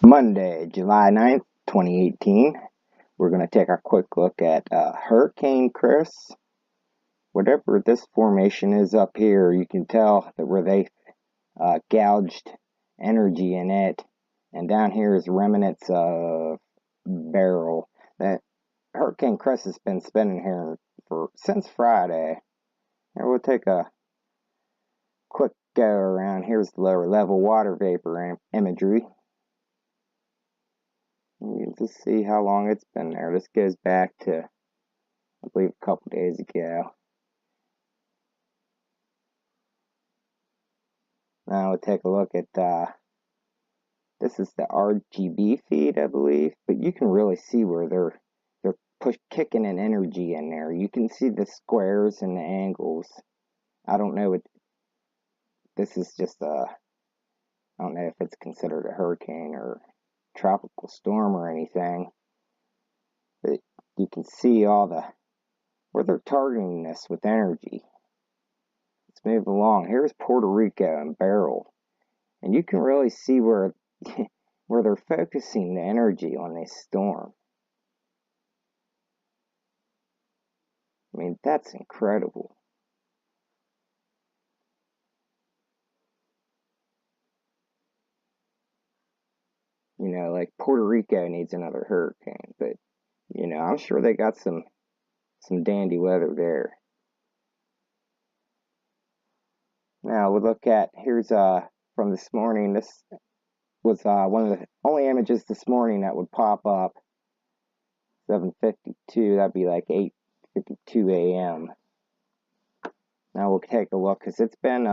Monday, July 9th, 2018. We're going to take a quick look at Hurricane Chris. Whatever this formation is up here, you can tell that where they gouged energy in it. And down here is remnants of Beryl. That Hurricane Chris has been spinning here since Friday. And we'll take a quick go around. Here's the lower level water vapor imagery. You can just see how long it's been there. This goes back to, I believe, a couple days ago. Now we'll take a look at, this is the RGB feed, I believe, but you can really see where they're kicking an energy in there. You can see the squares and the angles. I don't know what, this is just I don't know if it's considered a hurricane or tropical storm or anything, but you can see where they're targeting this with energy. Let's move along. Here's Puerto Rico and Beryl, and you can really see where they're focusing the energy on this storm. I mean, that's incredible. You know, like Puerto Rico needs another hurricane, but you know, I'm sure they got some dandy weather there. Now we look at, here's from this morning. This was one of the only images this morning that would pop up. 7:52, that'd be like 8:52 a.m. Now we'll take a look, because it's been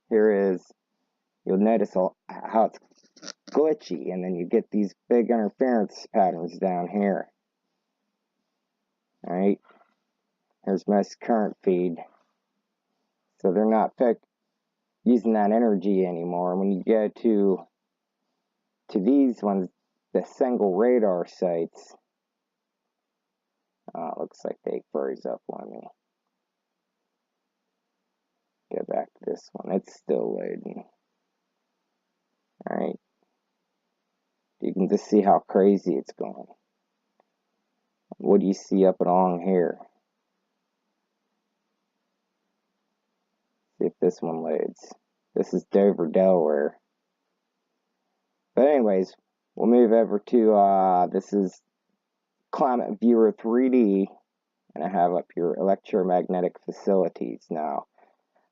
here is, you'll notice how it's glitchy, and then you get these big interference patterns down here. Alright, here's most current feed. So they're not using that energy anymore. When you go to these ones, the single radar sites, looks like they froze up on me. Go back to this one. It's still loading. Alright. You can just see how crazy it's going. What do you see up along here? See if this one loads. This is Dover, Delaware. But anyways, we'll move over to, this is Climate Viewer 3D, and I have up here electromagnetic facilities. Now,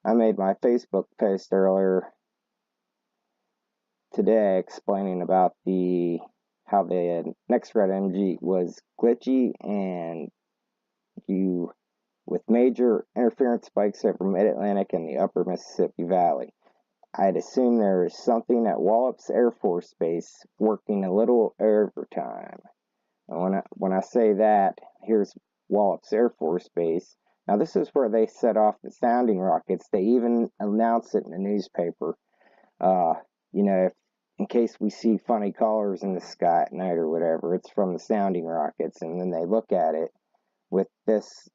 I made my Facebook post earlier today explaining about how the NexRad Imagery was glitchy, and with major interference spikes over Mid-Atlantic and the upper Mississippi Valley. I'd assume there is something at Wallops Air Force Base working a little overtime. And when I say that, here's Wallops Air Force Base. Now this is where they set off the sounding rockets. They even announced it in the newspaper. You know, in case we see funny colors in the sky at night or whatever, it's from the sounding rockets. And then they look at it with this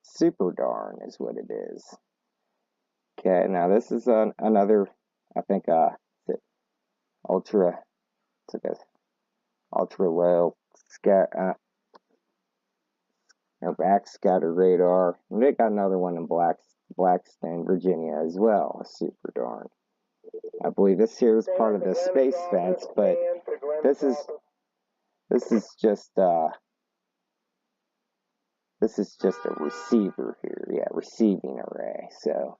super darn is what it is. Okay, now this is another, I think, ultra low backscatter radar. And they got another one in Blackstone, Virginia as well, a super darn. I believe this here is part of the space fence, but this is just a receiver here. Yeah, receiving array. So,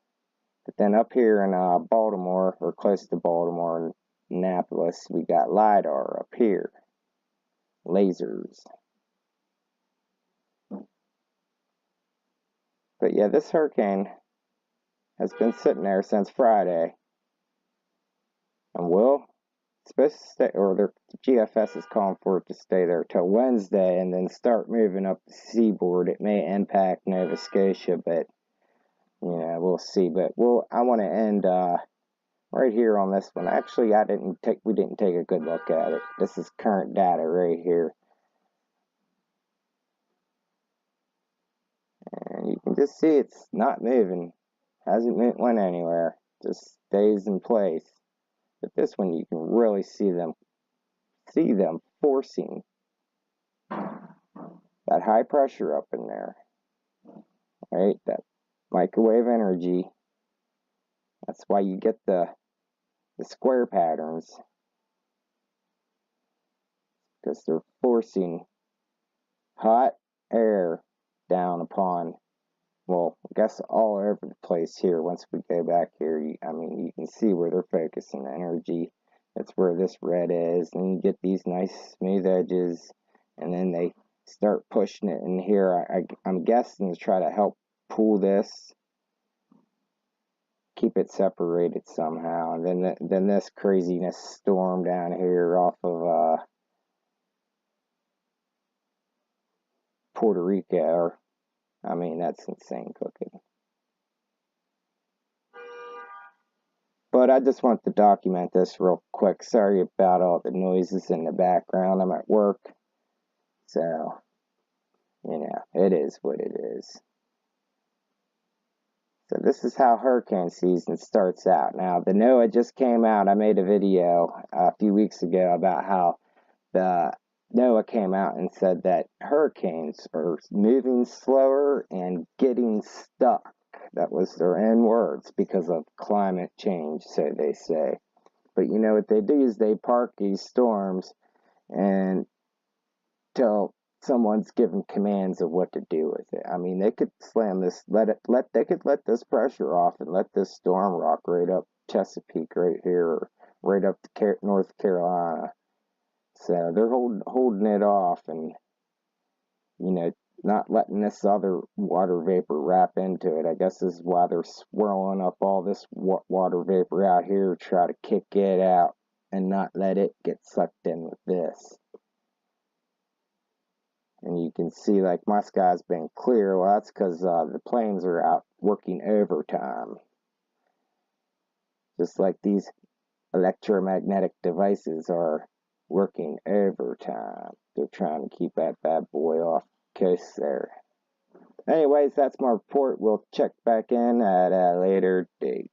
but then up here in Baltimore, or close to Baltimore, Annapolis, we got LiDAR up here. Lasers. But yeah, this hurricane has been sitting there since Friday. And it's supposed to stay, or their GFS is calling for it to stay there till Wednesday and then start moving up the seaboard. It may impact Nova Scotia, but you know, we'll see. But I want to end right here on this one. Actually, we didn't take a good look at it. This is current data right here. And you can just see it's not moving. Hasn't went anywhere. Just stays in place. But this one you can really see them forcing that high pressure up in there, right? That microwave energy. That's why you get the square patterns, because they're forcing hot air down upon, well, I guess all over the place here. Once we go back here, I mean, you can see where they're focusing the energy. That's where this red is, and you get these nice smooth edges, and then they start pushing it in here. I'm guessing to try to help pull this, keep it separated somehow. And then this craziness storm down here off of Puerto Rico. I mean, that's insane cooking. But I just want to document this real quick. Sorry about all the noises in the background. I'm at work. So, you know, it is what it is. So this is how hurricane season starts out. Now, the NOAA just came out. I made a video a few weeks ago about how the NOAA came out and said that hurricanes are moving slower and getting stuck. That was their own words, because of climate change, so they say. But you know what they do is they park these storms and till someone's given commands of what to do with it. I mean, they could slam this, they could let this pressure off and let this storm rock right up Chesapeake right here, or right up to North Carolina. So they're holding it off, and, you know, not letting this other water vapor wrap into it. I guess this is why they're swirling up all this water vapor out here to try to kick it out and not let it get sucked in with this. And you can see, like, my sky's been clear. Well, that's because the planes are out working overtime. Just like these electromagnetic devices are working overtime. They're trying to keep that bad boy off coast there. Anyways, that's my report. We'll check back in at a later date.